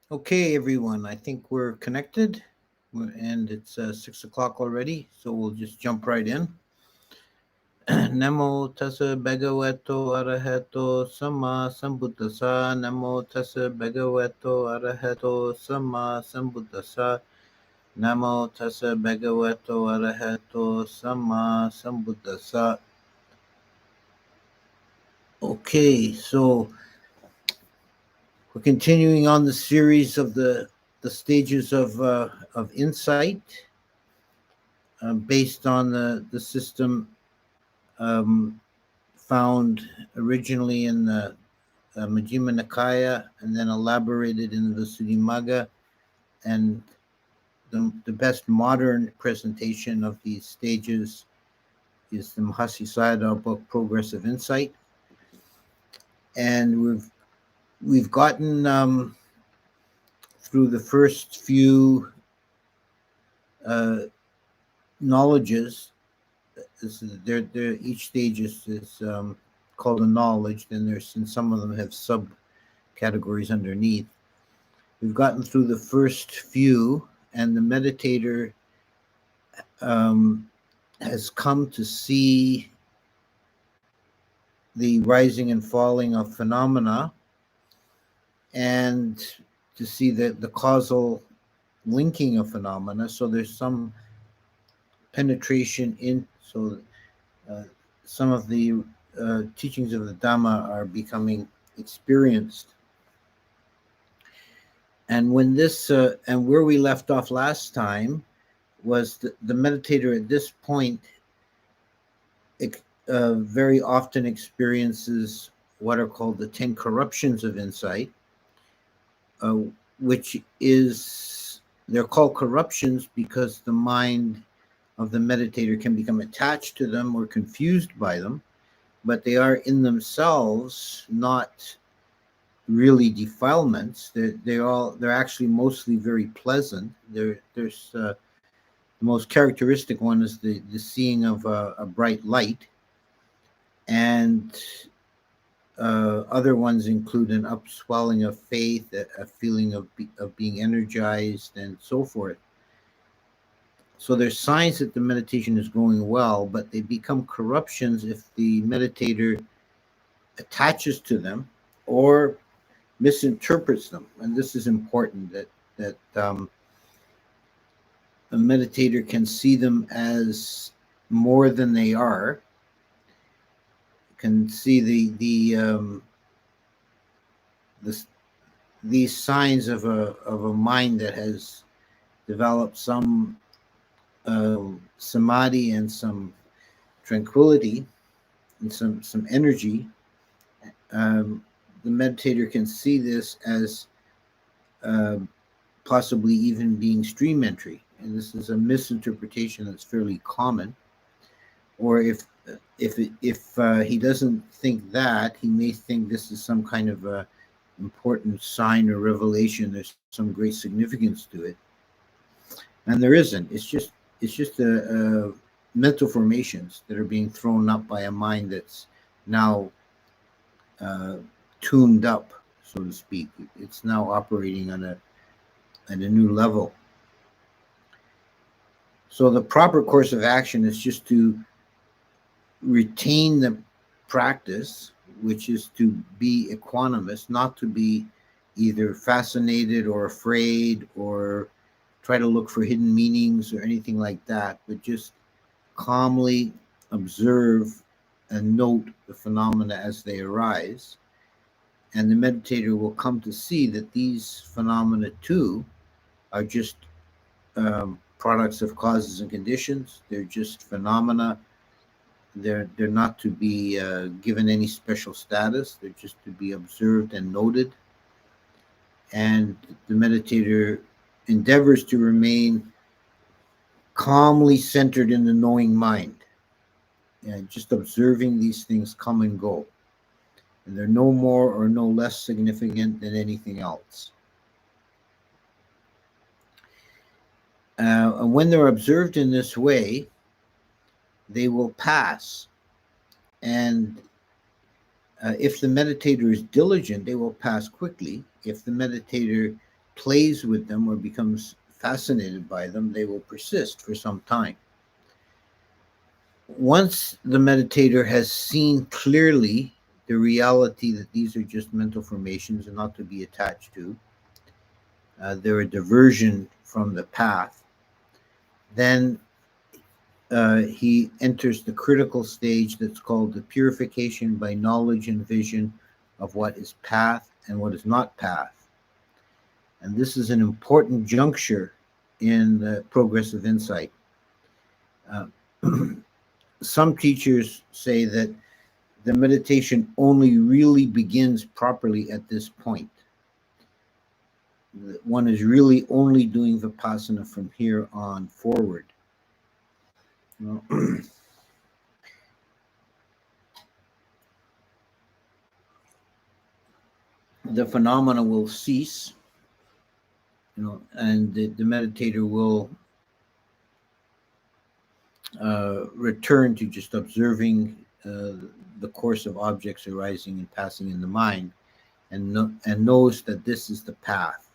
Okay, everyone, I think we're connected and it's 6 o'clock already, so we'll just jump right in. Namo tassa bhagavato arahato sama sambuddhasa. Namo tassa bhagavato arahato sama sambuddhasa. Namo tassa bhagavato arahato sama sambuddhasa. Okay, so we're continuing on the series of the stages of insight, based on the system um, found originally in the Majjhima Nikaya and then elaborated in the Visuddhimagga, and the best modern presentation of these stages is the Mahasi Sayadaw book, Progress of Insight. And we've gotten through the first few uh, knowledges. Each stage is called a knowledge. Then and some of them have subcategories underneath. We've gotten through the first few, and the meditator has come to see the rising and falling of phenomena, and to see the causal linking of phenomena. So there's some penetration in, so uh, some of the teachings of the Dhamma are becoming experienced. And and where we left off last time was the meditator at this point very often experiences what are called the 10 corruptions of insight, uh, which is, they're called corruptions because the mind of the meditator can become attached to them or confused by them, but they are in themselves not really defilements. They're actually mostly very pleasant. There's the most characteristic one is the seeing of a bright light, and other ones include an upswelling of faith, a feeling of being energized, and so forth. So there's signs that the meditation is going well, but they become corruptions if the meditator attaches to them or misinterprets them. And this is important, that a meditator can see them as more than they are, can see the these signs of a mind that has developed some samadhi and some tranquility and some energy. The meditator can see this as uh, possibly even being stream entry, and this is a misinterpretation that's fairly common. Or if he doesn't think that, he may think this is some kind of a important sign or revelation. There's some great significance to it, and there isn't. It's just mental formations that are being thrown up by a mind that's now uh, tuned up, so to speak. It's now operating at a new level. So the proper course of action is just to retain the practice, which is to be equanimous, not to be either fascinated or afraid or try to look for hidden meanings or anything like that, but just calmly observe and note the phenomena as they arise. And the meditator will come to see that these phenomena too are just products of causes and conditions. They're just phenomena. They're not to be given any special status. They're just to be observed and noted. And the meditator endeavors to remain calmly centered in the knowing mind, and just observing these things come and go. And they're no more or no less significant than anything else. And when they're observed in this way, they will pass. And if the meditator is diligent, they will pass quickly. If the meditator plays with them or becomes fascinated by them, they will persist for some time. Once the meditator has seen clearly the reality that these are just mental formations and not to be attached to, they're a diversion from the path, then he enters the critical stage that's called the purification by knowledge and vision of what is path and what is not path. And this is an important juncture in the progress of insight. Some teachers say that the meditation only really begins properly at this point. One is really only doing Vipassana from here on forward. Well, the phenomena will cease, and the meditator will return to just observing the course of objects arising and passing in the mind, and knows that this is the path.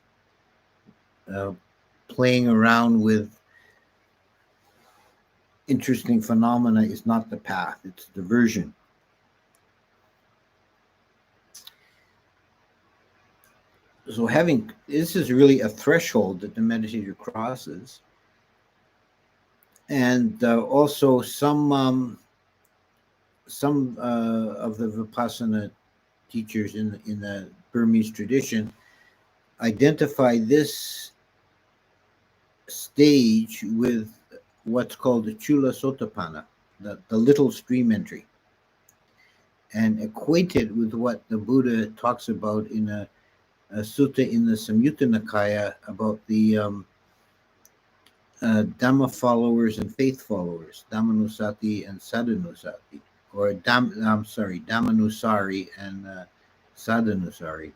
Playing around with interesting phenomena is not the path, it's diversion. So this is really a threshold that the meditator crosses. And also some of the Vipassana teachers in the Burmese tradition identify this stage with what's called the Chula Sotapanna, the little stream entry, and equate it with what the Buddha talks about in a sutta in the Samyutta Nikaya about the Dhamma followers and faith followers, Dhammanusati and Sadhanusati, or Dhammanusari and Sadhanusari.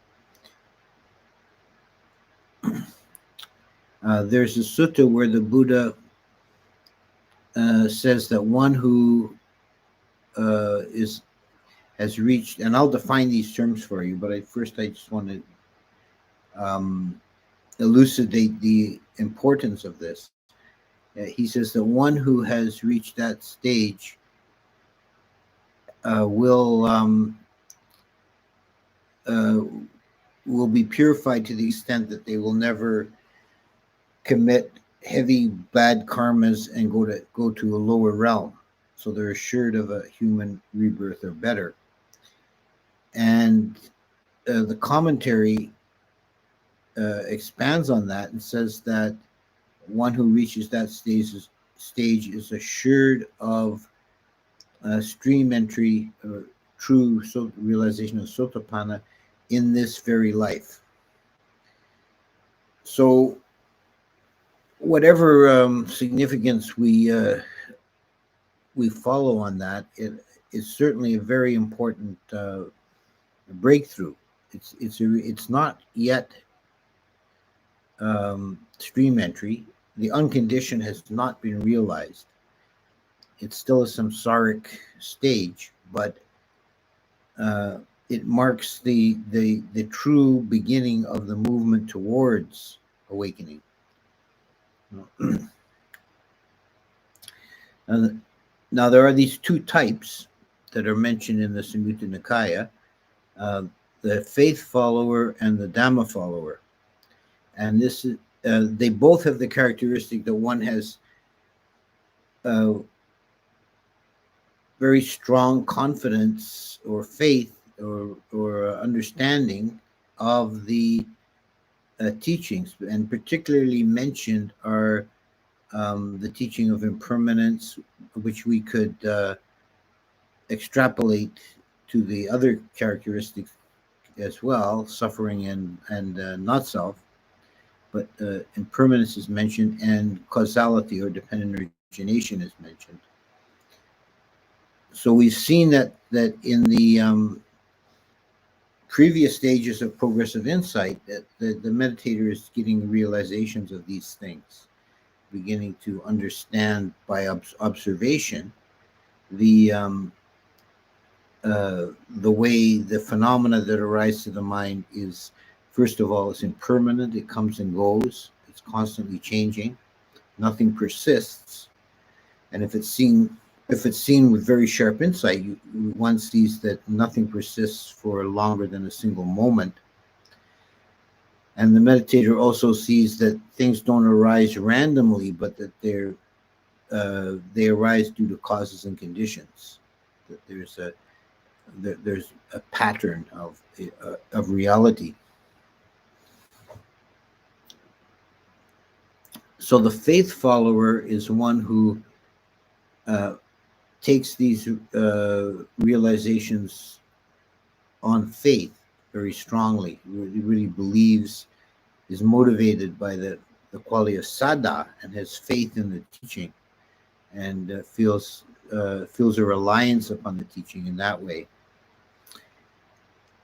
There's a sutta where the Buddha says that one who has reached, and I'll define these terms for you, but first I just want to elucidate the importance of this. He says that one who has reached that stage will be purified to the extent that they will never commit heavy bad karmas and go to a lower realm. So they're assured of a human rebirth or better. And the commentary expands on that and says that one who reaches that stage is assured of stream entry or true realization of Sotapanna in this very life. So whatever significance we follow on that, it is certainly a very important breakthrough. It's not yet stream entry. The unconditioned has not been realized. It's still a samsaric stage, but it marks the true beginning of the movement towards awakening. Now there are these two types that are mentioned in the Samyutta Nikaya, the faith follower and the Dhamma follower. And this is they both have the characteristic that one has very strong confidence or faith or understanding of the teachings, and particularly mentioned are the teaching of impermanence, which we could extrapolate to the other characteristics as well, suffering and not self. But impermanence is mentioned, and causality or dependent origination is mentioned. So we've seen that in the previous stages of progressive insight, that the meditator is getting realizations of these things, beginning to understand by observation the way the phenomena that arise to the mind is First of all, it's impermanent. It comes and goes. It's constantly changing. Nothing persists. And if it's seen with very sharp insight, one sees that nothing persists for longer than a single moment. And the meditator also sees that things don't arise randomly, but that they arise due to causes and conditions. That there's a pattern of reality. So the faith follower is one who takes these realizations on faith very strongly. Really believes, is motivated by the quality of saddha, and has faith in the teaching, and feels a reliance upon the teaching in that way.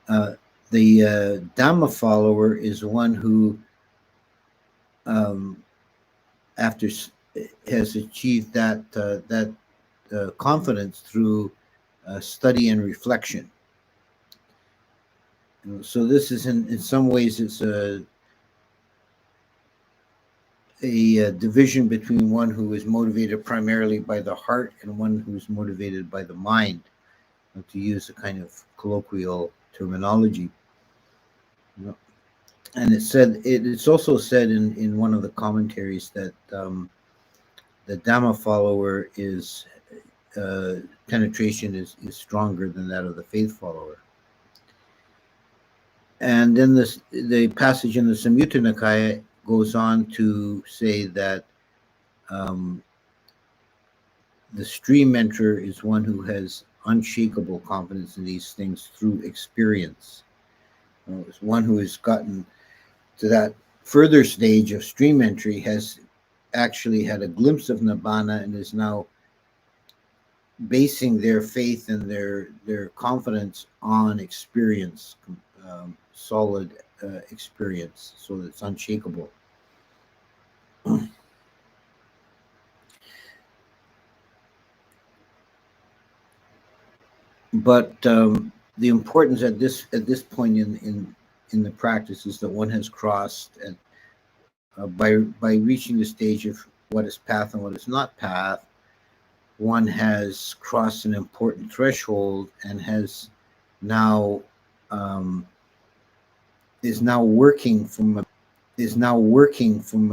The Dhamma follower is one who, after has achieved that confidence through study and reflection. So this is in some ways it's a division between one who is motivated primarily by the heart and one who's motivated by the mind, to use a kind of colloquial terminology. And it's also said in one of the commentaries that the Dhamma follower is penetration is stronger than that of the faith follower. And then the passage in the Samyutta Nikaya goes on to say that the stream enterer is one who has unshakable confidence in these things through experience. It's one who has gotten to that further stage of stream entry, has actually had a glimpse of Nibbana, and is now basing their faith and their confidence on experience, solid experience, so that it's unshakable. But the importance at this point in the practice is that one has crossed, and by reaching the stage of what is path and what is not path, one has crossed an important threshold and has now is now working from a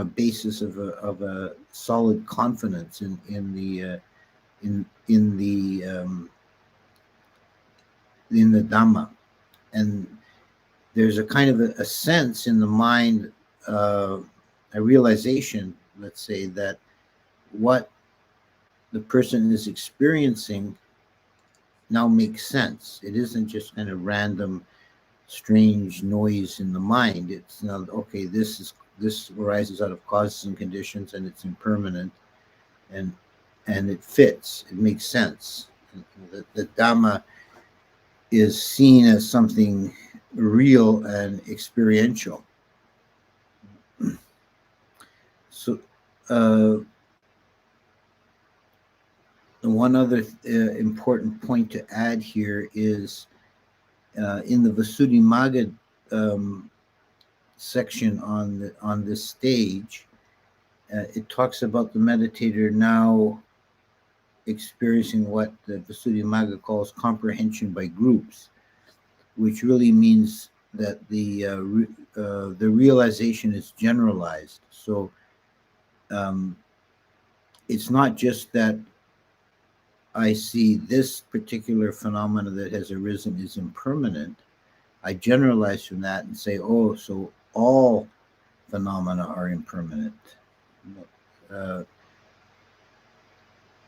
basis of a solid confidence in the Dhamma. And there's a kind of a sense in the mind, a realization, let's say, that what the person is experiencing now makes sense. It isn't just kind of random, strange noise in the mind. It's now, okay, this arises out of causes and conditions, and it's impermanent, and it fits. It makes sense. The Dhamma is seen as something real and experiential. So one other important point to add here is in the Visuddhimagga section on this stage, it talks about the meditator now experiencing what the Visuddhimagga calls comprehension by groups, which really means that the realization is generalized. So it's not just that I see this particular phenomena that has arisen is impermanent. I generalize from that and say, oh, so all phenomena are impermanent.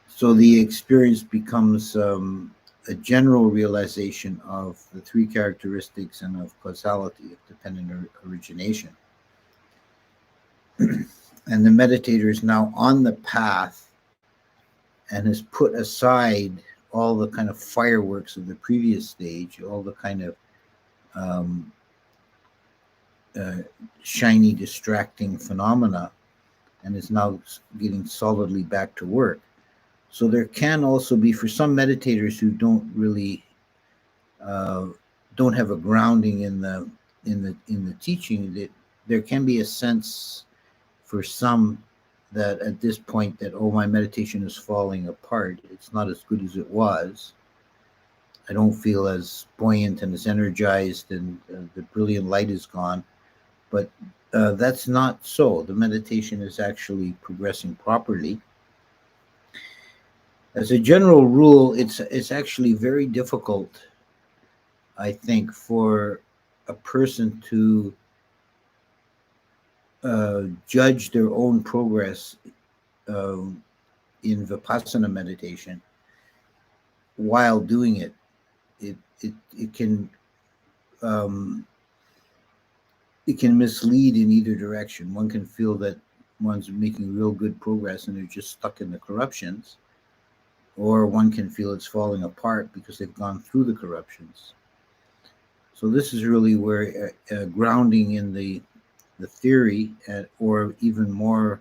So the experience becomes a general realization of the three characteristics and of causality, of dependent origination. And the meditator is now on the path and has put aside all the kind of fireworks of the previous stage, all the kind of shiny, distracting phenomena, and is now getting solidly back to work. So there can also be, for some meditators who don't really don't have a grounding in the in the teaching, that there can be a sense for some that at this point that, oh, my meditation is falling apart. It's not as good as it was. I don't feel as buoyant and as energized, and the brilliant light is gone. But that's not so. The meditation is actually progressing properly. As a general rule, it's actually very difficult, I think, for a person to judge their own progress uh, in Vipassana meditation while doing it. It can um, it can mislead in either direction. One can feel that one's making real good progress and they're just stuck in the corruptions, or one can feel it's falling apart because they've gone through the corruptions. So this is really where grounding in the theory, or even more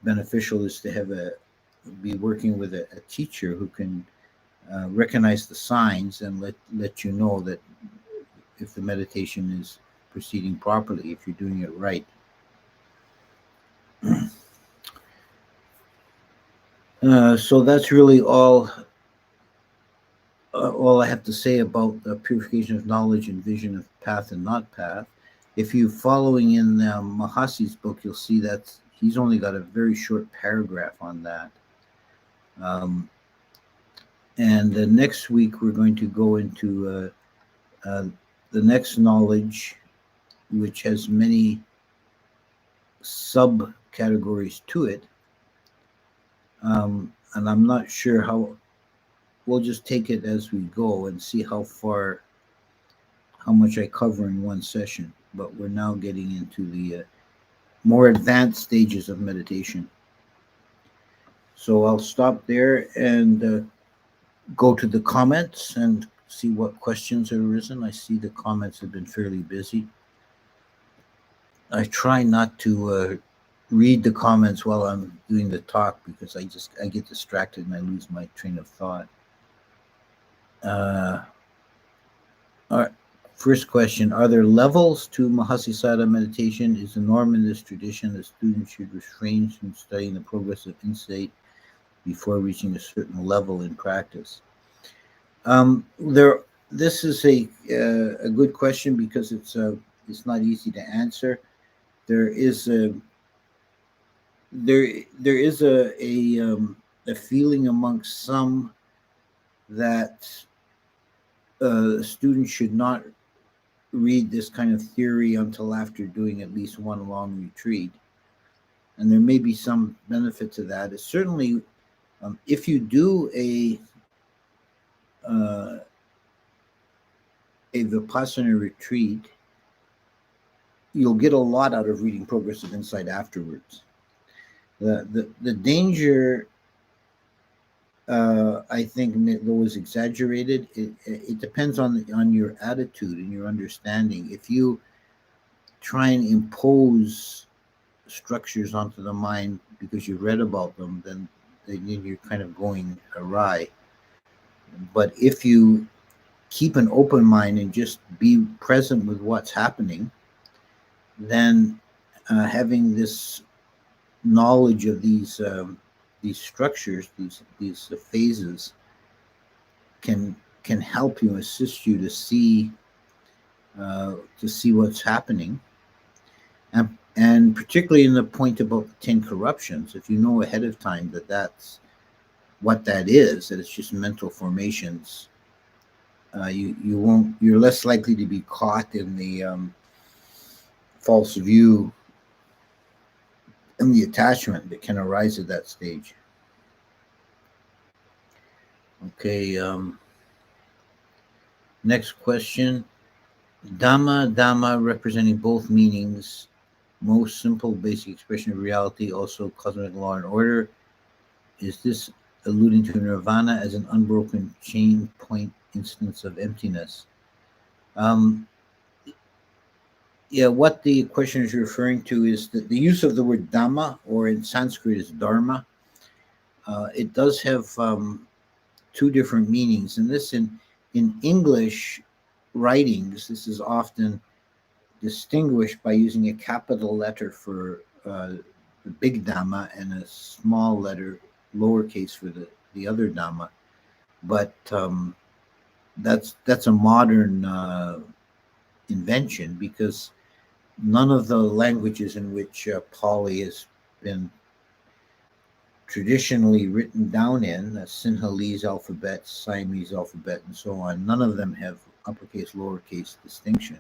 beneficial, is to have be working with a teacher who can recognize the signs and let you know that if the meditation is proceeding properly, if you're doing it right. So that's really all I have to say about the purification of knowledge and vision of path and not path. If you're following in Mahasi's book, you'll see that he's only got a very short paragraph on that. And next week, we're going to go into the next knowledge, which has many subcategories to it. And I'm not sure how. We'll just take it as we go and see how much I cover in one session. But we're now getting into the more advanced stages of meditation. So I'll stop there and go to the comments and see what questions have arisen. I see the comments have been fairly busy. I try not to read the comments while I'm doing the talk because I get distracted and I lose my train of thought. All right. First question: are there levels to Mahasisada meditation? Is the norm in this tradition that students should refrain from studying the progress of insight before reaching a certain level in practice? This is a good question because it's not easy to answer. There is a feeling amongst some that students should not read this kind of theory until after doing at least one long retreat, and there may be some benefit to that. It's certainly, if you do a Vipassana retreat, you'll get a lot out of reading Progress of Insight afterwards. The danger, I think, though, is exaggerated. It depends on your attitude and your understanding. If you try and impose structures onto the mind because you've read about them, then you're kind of going awry. But if you keep an open mind and just be present with what's happening, then having this knowledge of these structures, these phases, can help you, assist you to see what's happening, and particularly in the point about the 10 corruptions. If you know ahead of time that that's what that is, that it's just mental formations, you're less likely to be caught in the false view and the attachment that can arise at that stage. Okay, next question. Dhamma representing both meanings, most simple basic expression of reality, also cosmic law and order. Is this alluding to nirvana as an unbroken chain point instance of emptiness? Yeah, what the question is referring to is the use of the word Dhamma, or in Sanskrit is Dharma. It does have two different meanings, and this in English writings, this is often distinguished by using a capital letter for the big Dhamma and a small letter, lowercase, for the other Dhamma. But that's a modern invention, because none of the languages in which Pali has been traditionally written down in, Sinhalese alphabet, Siamese alphabet, and so on, none of them have uppercase, lowercase distinction.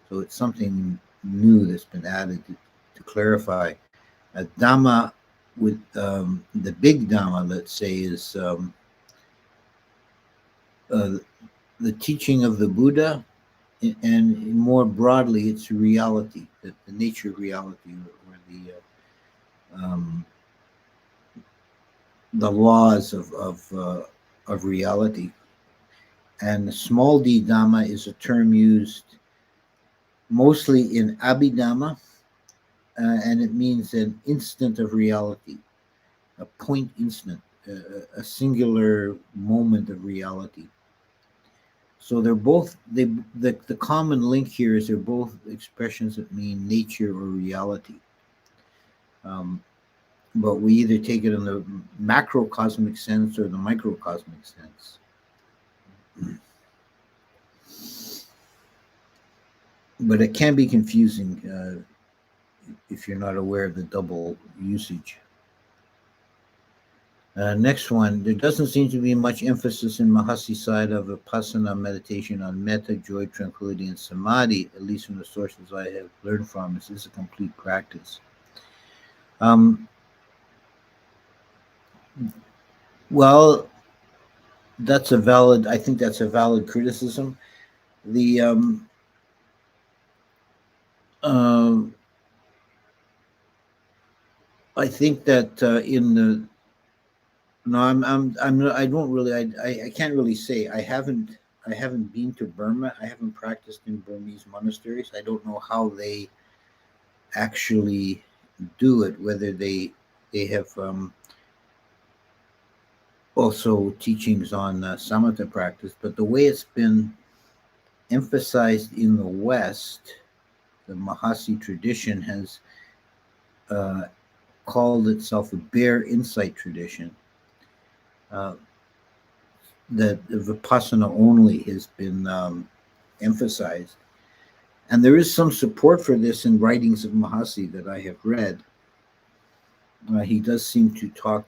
So it's something new that's been added to clarify. A Dhamma with the big Dhamma, let's say, is the teaching of the Buddha, and more broadly, it's reality, the nature of reality, or the laws of reality. And the small d Dhamma is a term used mostly in Abhidhamma, and it means an instant of reality, a point instant, a singular moment of reality. So they're both, the common link here is they're both expressions that mean nature or reality. But we either take it in the macrocosmic sense or the microcosmic sense. But it can be confusing if you're not aware of the double usage. Next one, there doesn't seem to be much emphasis in Mahasi side of Vipassana meditation on metta, joy, tranquility, and samadhi, at least from the sources I have learned from. This is a complete practice. Well, I think that's a valid criticism. I think that I don't really, I can't really say. I haven't been to Burma. I haven't practiced in Burmese monasteries. I don't know how they actually do it, whether they have also teachings on samatha practice. But the way it's been emphasized in the West, the Mahasi tradition has called itself a bare insight tradition. That Vipassana only has been emphasized. And there is some support for this in writings of Mahasi that I have read. He does seem to talk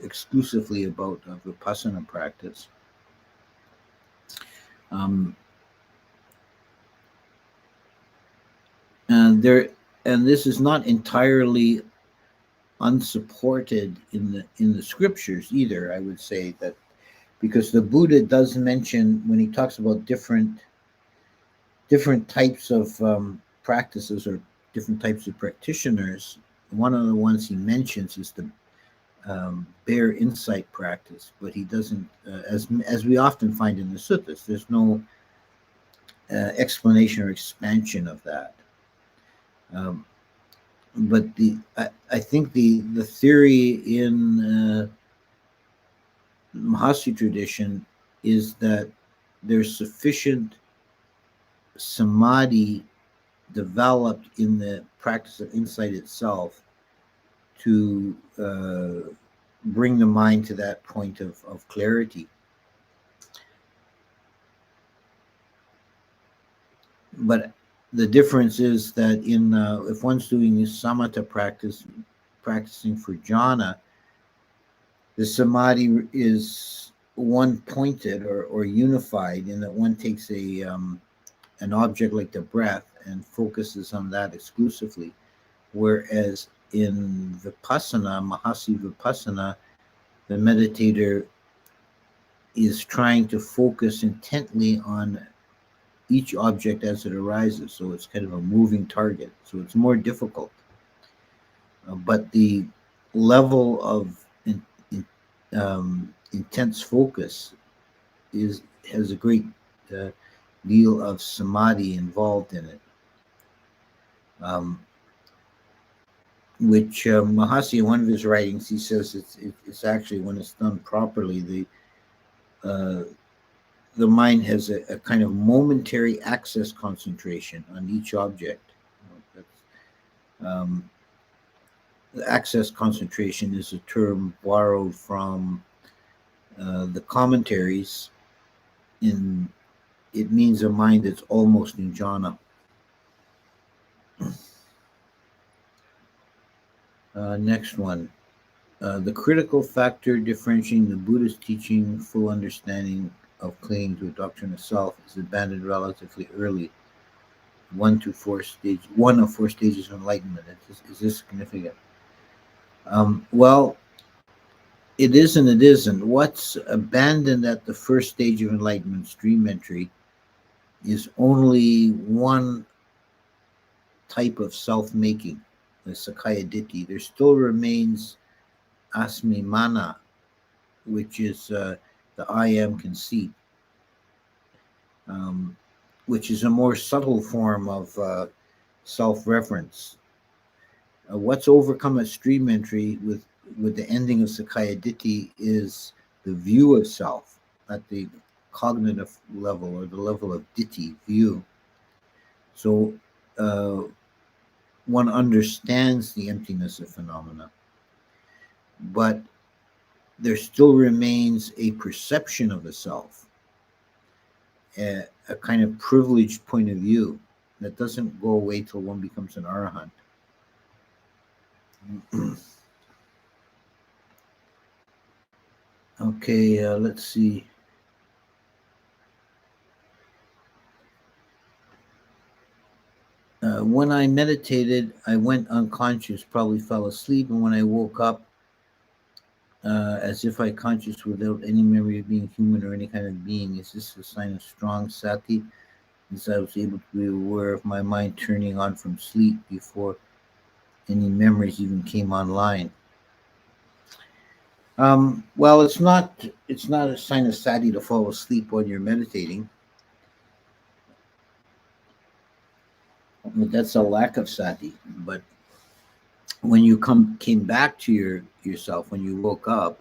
exclusively about Vipassana practice. And this is not entirely unsupported in the scriptures either. I would say that, because the Buddha does mention, when he talks about different types of practices or different types of practitioners, one of the ones he mentions is the bare insight practice, but he doesn't, as we often find in the suttas, there's no explanation or expansion of that. But I think the theory in Mahasi tradition is that there's sufficient samadhi developed in the practice of insight itself to bring the mind to that point of clarity. But the difference is that if one's doing this samatha practice, practicing for jhana, the samadhi is one pointed or unified, in that one takes an object like the breath and focuses on that exclusively. Whereas in Vipassana, Mahasi Vipassana, the meditator is trying to focus intently on each object as it arises. So it's kind of a moving target. So it's more difficult. But the level of intense focus has a great deal of samadhi involved in it. Which Mahasi, in one of his writings, he says it's actually, when it's done properly, the mind has a kind of momentary access concentration on each object. Um, the access concentration is a term borrowed from the commentaries. In It means a mind that's almost in jhana. Next one. The critical factor differentiating the Buddhist teaching, full understanding of clinging to a doctrine of self, is abandoned relatively early. One of four stages of enlightenment. Is this significant? Well, it is and it isn't. What's abandoned at the first stage of enlightenment, stream entry, is only one type of self-making, the Sakaya Ditti. There still remains Asmi Mana, which is the I am conceit, which is a more subtle form of self-reference. What's overcome at stream entry with the ending of Sakaya Ditti is the view of self at the cognitive level, or the level of Ditti, view. So one understands the emptiness of phenomena, but there still remains a perception of the self, a kind of privileged point of view that doesn't go away till one becomes an arahant. Okay, let's see. When I meditated, I went unconscious, probably fell asleep, and when I woke up, as if I conscious without any memory of being human or any kind of being. Is this a sign of strong sati? As I was able to be aware of my mind turning on from sleep before any memories even came online. Well, it's not a sign of sati to fall asleep when you're meditating. That's a lack of sati. But when you came back to yourself, when you woke up,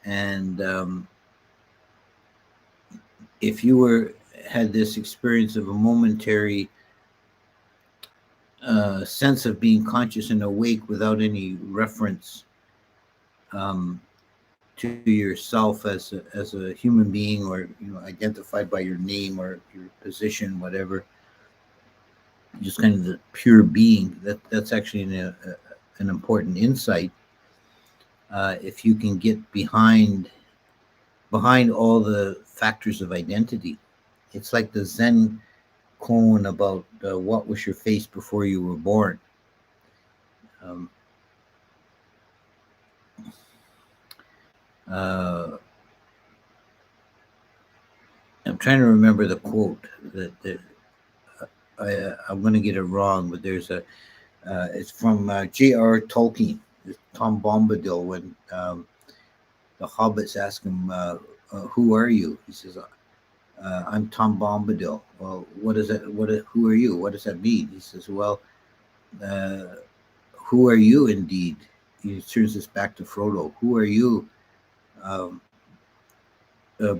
and if you had this experience of a momentary sense of being conscious and awake without any reference to yourself as a human being, or identified by your name or your position, whatever, just kind of the pure being, that's actually an important insight. If you can get behind all the factors of identity, it's like the Zen koan about what was your face before you were born. I'm trying to remember the quote that I'm going to get it wrong, but there's it's from J.R. Tolkien, Tom Bombadil, when the hobbits ask him, "Who are you?" He says, "I'm Tom Bombadil." Well, who are you? What does that mean? He says, "Well, who are you indeed?" He turns this back to Frodo. Who are you?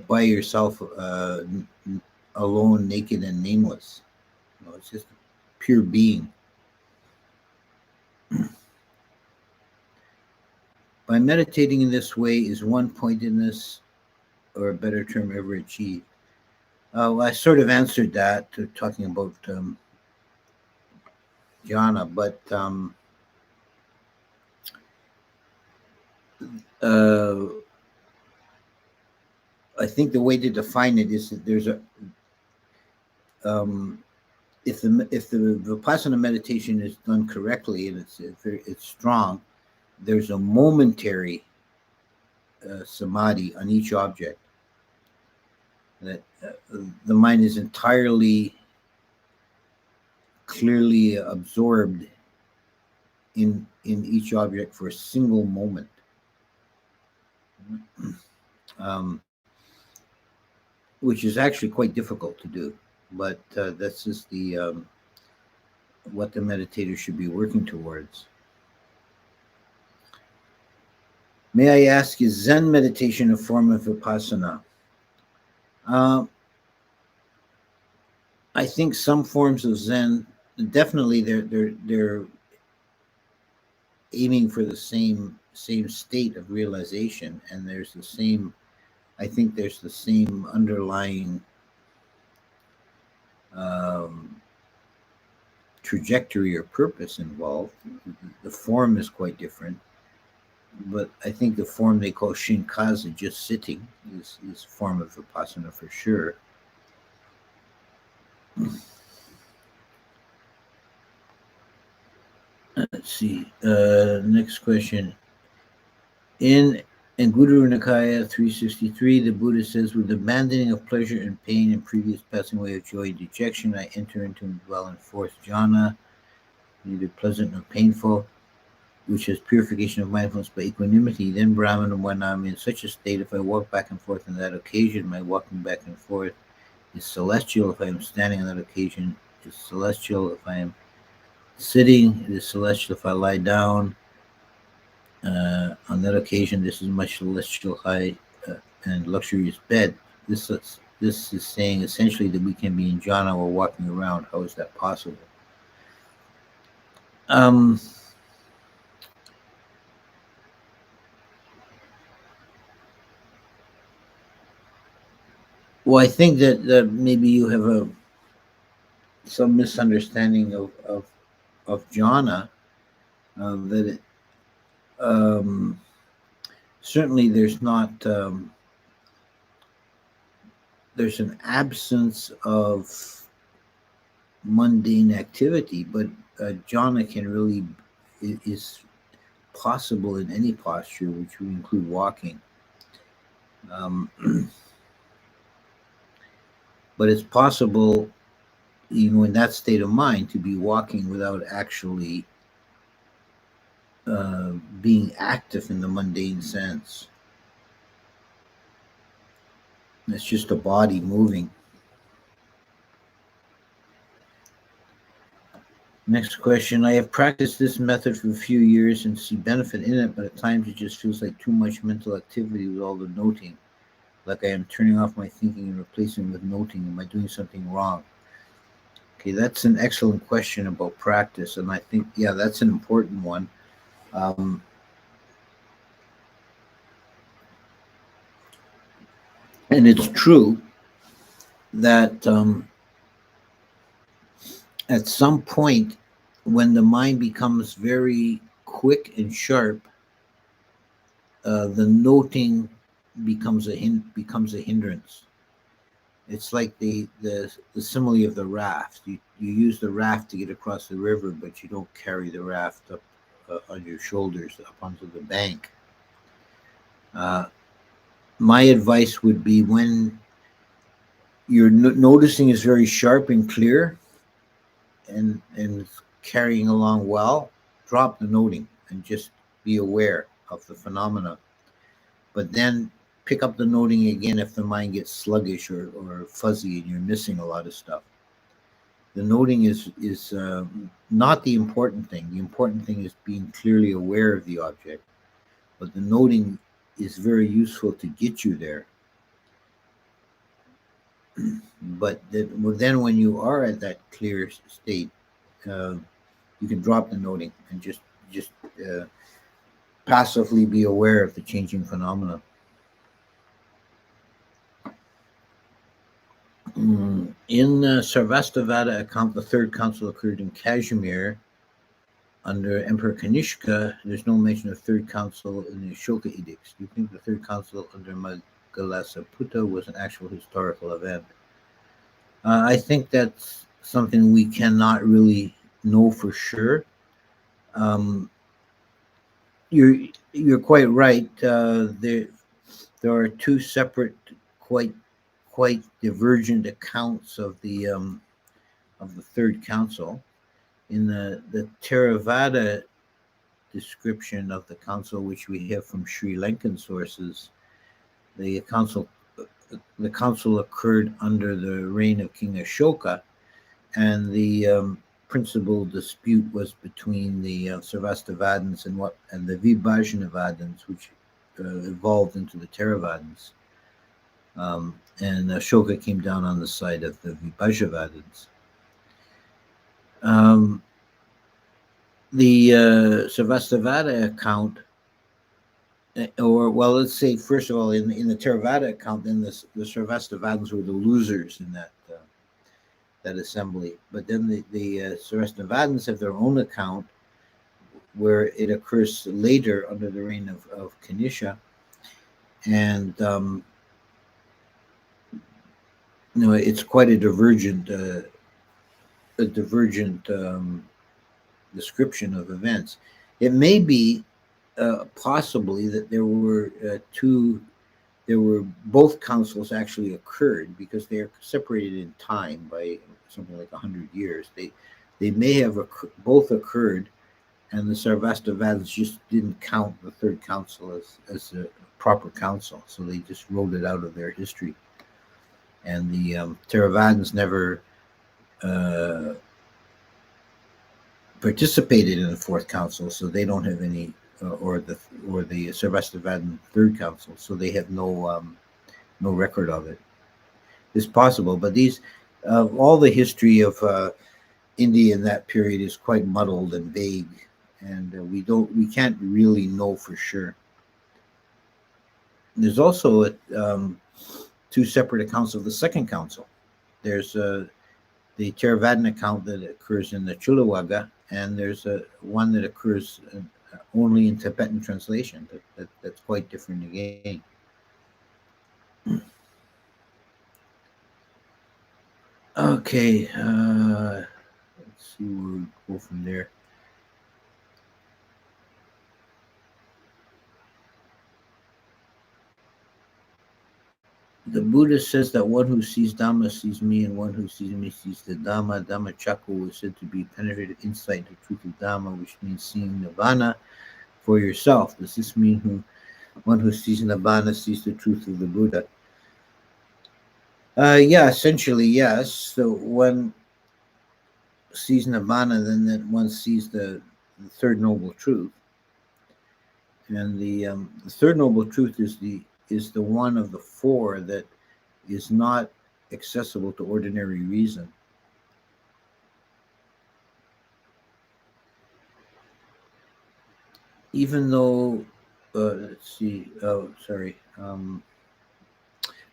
By yourself, alone, naked, and nameless. It's just pure being. By meditating in this way, is one pointedness, or a better term, ever achieved? Well, I sort of answered that, talking about Jhana, but I think the way to define it is that there's a if the Vipassana meditation is done correctly and it's strong, there's a momentary samadhi on each object. That the mind is entirely clearly absorbed in each object for a single moment. Which is actually quite difficult to do, but that's just the what the meditator should be working towards. May I ask, is Zen meditation a form of Vipassana? Uh, I think some forms of Zen definitely they're aiming for the same state of realization, and there's the same. I think there's the same underlying um, trajectory or purpose involved. The form is quite different, but I think the form they call Shinkaza, just sitting, is a form of Vipassana for sure. Let's see. Next question. In Guru Nikaya 363, the Buddha says, with abandoning of pleasure and pain and previous passing away of joy and dejection, I enter into and dwell in fourth jhana, neither pleasant nor painful, which is purification of mindfulness by equanimity. Then Brahman, and when I'm in such a state, if I walk back and forth on that occasion, my walking back and forth is celestial. If I am standing on that occasion, is celestial. If I am sitting, it is celestial. If I lie down, on that occasion, this is much celestial high and luxurious bed. This is saying essentially that we can be in jhana while walking around. How is that possible? Um, well, I think that maybe you have some misunderstanding of jhana. That it, um, certainly there's an absence of mundane activity, but jhana can really is possible in any posture, which would include walking. Um, but it's possible, in that state of mind, to be walking without actually being active in the mundane sense. It's just a body moving. Next question. I have practiced this method for a few years and see benefit in it, but at times it just feels like too much mental activity with all the noting. Like I am turning off my thinking and replacing it with noting. Am I doing something wrong? Okay, that's an excellent question about practice. And I think, yeah, that's an important one. Um, and it's true that at some point, when the mind becomes very quick and sharp, the noting becomes a hindrance. It's like the simile of the raft. You use the raft to get across the river, but you don't carry the raft up on your shoulders up onto the bank. Uh, my advice would be, when your noticing is very sharp and clear and carrying along well, drop the noting and just be aware of the phenomena. But then pick up the noting again if the mind gets sluggish or fuzzy and you're missing a lot of stuff. The noting is not the important thing. The important thing is being clearly aware of the object. But the noting is very useful to get you there. But then when you are at that clear state, uh, you can drop the noting and just uh, passively be aware of the changing phenomena. In Sarvastivada account, the third council occurred in Kashmir under Emperor Kanishka. There's no mention of third council in the Ashoka edicts. Do you think the third council under Magalasaputta was an actual historical event? I think that's something we cannot really know for sure. Um, you're quite right. There are two separate, quite divergent accounts of the third council. In the Theravada description of the council, which we have from Sri Lankan sources, the council the council occurred under the reign of King Ashoka, and the principal dispute was between the Sarvastivadins and the Vibhajnavadins, which evolved into the Theravadins. and Ashoka came down on the side of the Vipashavadins. The Sarvastivada account, or well, let's say first of all, in the Theravada account, then the Sarvastivadins were the losers in that assembly. But then the Sarvastivadins have their own account where it occurs later under the reign of Kanisha, and it's quite a divergent description of events. It may be possibly that there were both councils actually occurred because they are separated in time by something like 100 years. They may have both occurred, and the Sarvastivadins just didn't count the third council as a proper council, so they just wrote it out of their history. And the Theravadins never participated in the fourth council, so they don't have any, or the Sarvastivadin third council, so they have no record of it. It's possible, but these all the history of India in that period is quite muddled and vague, and we can't really know for sure. There's also two separate accounts of the second council. There's the Theravadin account that occurs in the Chulawaga, and there's one that occurs only in Tibetan translation. That's quite different again. Okay, let's see where we go from there. The Buddha says that one who sees Dhamma sees me, and one who sees me sees the Dhamma. Dhamma Chakku is said to be penetrated insight into the truth of Dhamma, which means seeing Nirvana for yourself. Does this mean one who sees Nibbana sees the truth of the Buddha? Yeah, essentially, yes. So one sees Nibbana, then that one sees the third noble truth. And the third noble truth is the one of the four that is not accessible to ordinary reason. Even though, let's see,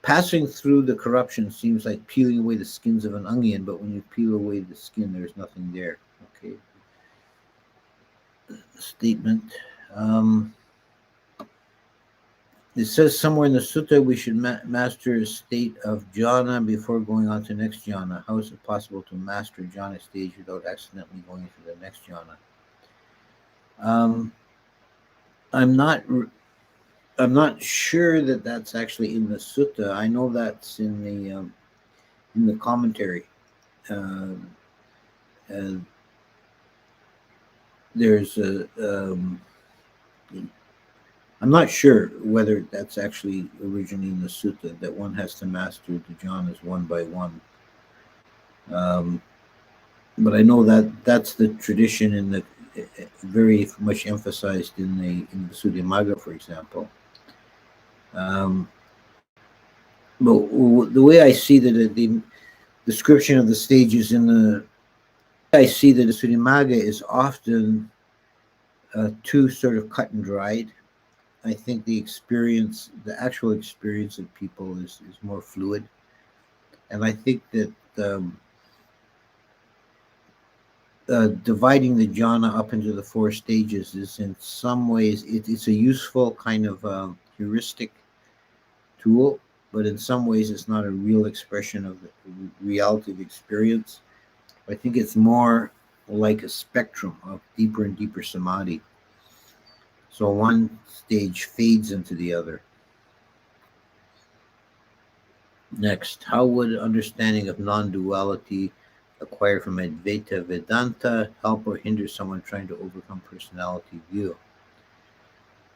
passing through the corruption seems like peeling away the skins of an onion, but when you peel away the skin, there's nothing there. Okay. Statement. It says somewhere in the sutta we should master a state of jhana before going on to next jhana. How is it possible to master jhana stage without accidentally going into the next jhana? I'm not sure that that's actually in the sutta. I know that's in the commentary. There's a. I'm not sure whether that's actually originally in the sutta that one has to master the jhanas one by one. But I know that that's the tradition in the very much emphasized in the Suddhamagga, for example. But the way I see that the description of the stages I see that the Suddhamagga is often too sort of cut and dried. I think the actual experience of people is more fluid. And I think that dividing the jhana up into the four stages is in some ways, it's a useful kind of heuristic tool, but in some ways it's not a real expression of the reality of experience. I think it's more like a spectrum of deeper and deeper samadhi. So one stage fades into the other. Next, how would understanding of non-duality acquired from Advaita Vedanta help or hinder someone trying to overcome personality view?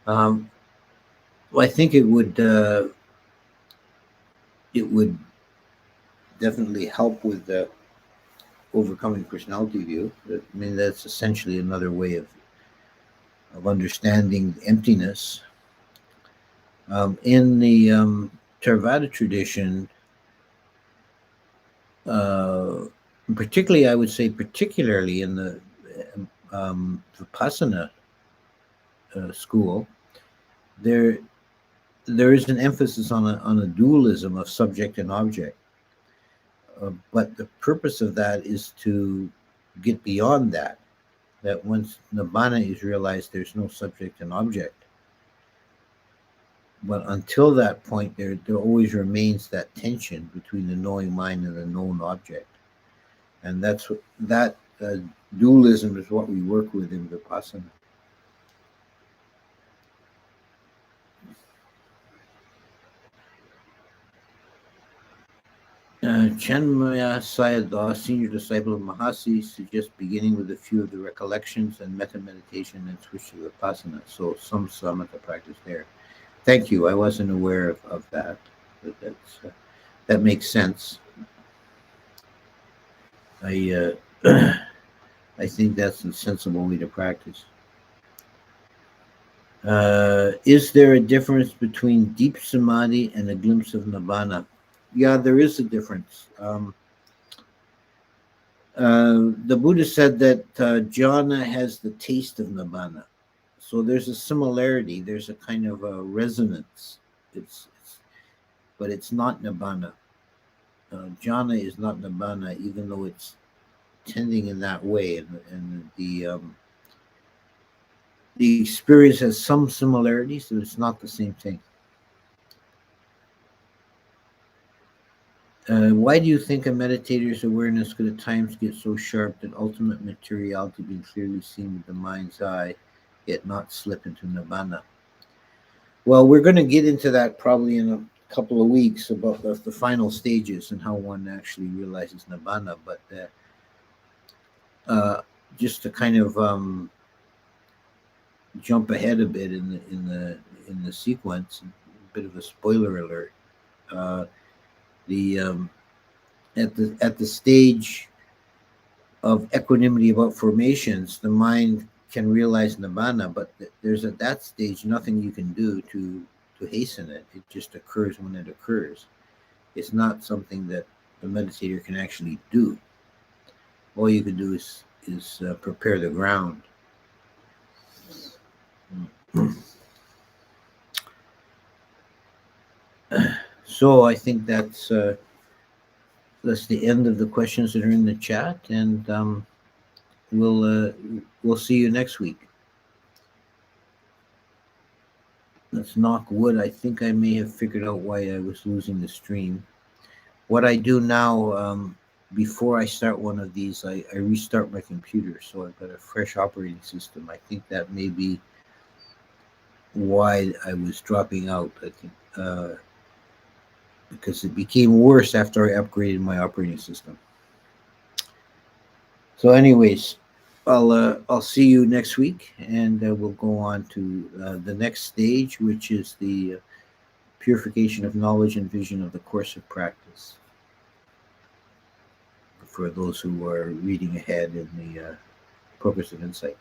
Well, I think it would definitely help with overcoming personality view. I mean, that's essentially another way of understanding emptiness. In the Theravada tradition, uh, particularly, I would say, particularly in the Vipassana school, there there is an emphasis on a dualism of subject and object. But the purpose of that is to get beyond that. That once nibbana is realized, there's no subject and object. But until that point, there always remains that tension between the knowing mind and the known object, and that dualism is what we work with in Vipassana. Chenmaya Sayadaw, senior disciple of Mahasi, suggests beginning with a few of the recollections and metta meditation and switch to Vipassana. So some samatha practice there. Thank you. I wasn't aware of that. But that makes sense. I I think that's a sensible way to practice. Is there a difference between deep samadhi and a glimpse of nibbana? Yeah, there is a difference. The Buddha said that jhana has the taste of nibbana. So there's a similarity. There's a kind of a resonance. But it's not nibbana. Jhana is not nibbana, even though it's tending in that way, and the experience has some similarities, but it's not the same thing. Why do you think a meditator's awareness could at times get so sharp that ultimate materiality being clearly seen with the mind's eye, yet not slip into nibbana? Well, we're going to get into that probably in a couple of weeks about the final stages and how one actually realizes nibbana. But just to kind of jump ahead a bit in the sequence, a bit of a spoiler alert. At the stage of equanimity about formations, the mind can realize nibbana, but there's at that stage nothing you can do to hasten it. It just occurs when it occurs. It's not something that the meditator can actually do. All you can do is prepare the ground. So I think that's the end of the questions that are in the chat, and we'll see you next week. Let's knock wood. I think I may have figured out why I was losing the stream. What I do now, before I start one of these, I restart my computer, so I've got a fresh operating system. I think that may be why I was dropping out. I think because it became worse after I upgraded my operating system. So, anyways, I'll see you next week, and we'll go on to the next stage, which is the purification of knowledge and vision of the course of practice. For those who are reading ahead in the Progress of Insight.